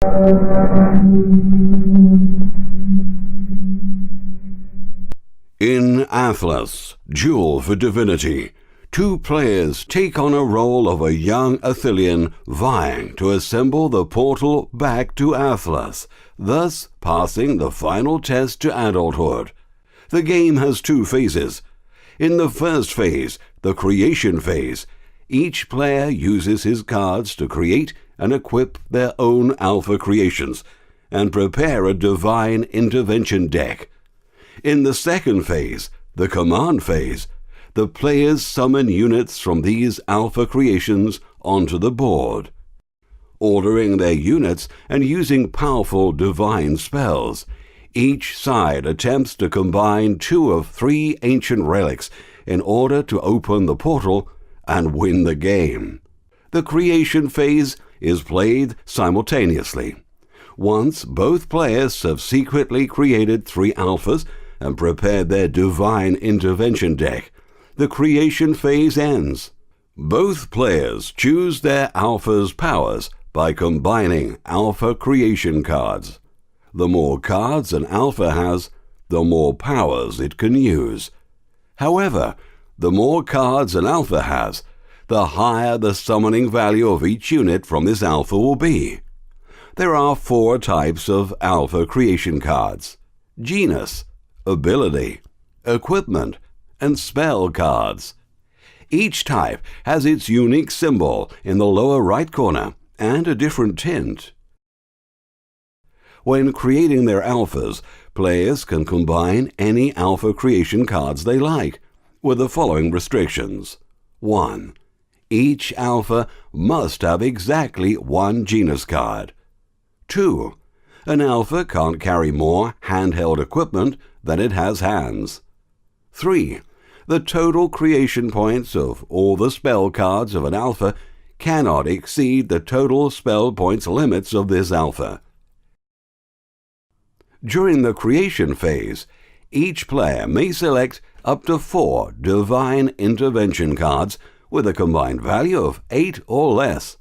In Athlas Duel for Divinity, two players take on a role of a young Athelian vying to assemble the portal back to Athlas, thus passing the final test to adulthood. The game has two phases. In the first phase, the creation phase, each player uses his cards to create and equip their own alpha creations and prepare a divine intervention deck. In the second phase, the command phase, the players summon units from these alpha creations onto the board. Ordering their units and using powerful divine spells, each side attempts to combine 2 of 3 ancient relics in order to open the portal and win the game. The creation phase is played simultaneously. Once both players have secretly created 3 alphas and prepared their divine intervention deck, the creation phase ends. Both players choose their alpha's powers by combining alpha creation cards. The more cards an alpha has, the more powers it can use. However, the more cards an alpha has, the higher the summoning value of each unit from this alpha will be. There are 4 types of alpha creation cards: genus, ability, equipment, and spell cards. Each type has its unique symbol in the lower right corner and a different tint. When creating their alphas, players can combine any alpha creation cards they like, with the following restrictions. 1. Each alpha must have exactly 1 genus card. 2. An alpha can't carry more handheld equipment than it has hands. 3. The total creation points of all the spell cards of an alpha cannot exceed the total spell points limits of this alpha. During the creation phase, each player may select up to 4 divine intervention cards with a combined value of 8 or less.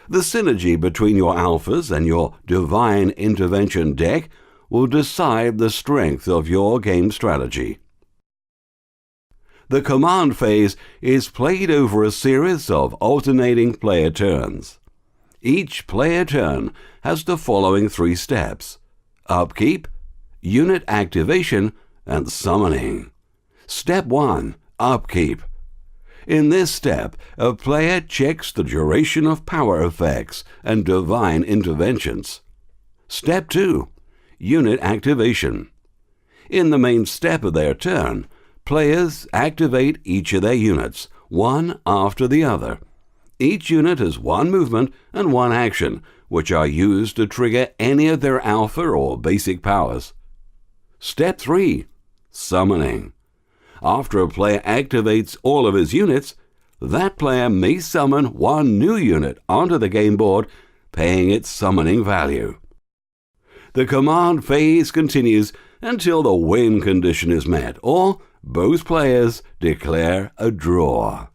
The synergy between your alphas and your divine intervention deck will decide the strength of your game strategy. The command phase is played over a series of alternating player turns. Each player turn has the following 3 steps: upkeep, unit activation, and summoning. Step 1. Upkeep. In this step, a player checks the duration of power effects and divine interventions. Step 2. Unit activation. In the main step of their turn, players activate each of their units, one after the other. Each unit has 1 movement and 1 action, which are used to trigger any of their alpha or basic powers. Step 3. Summoning. After a player activates all of his units, that player may summon 1 new unit onto the game board, paying its summoning value. The command phase continues until the win condition is met, or both players declare a draw.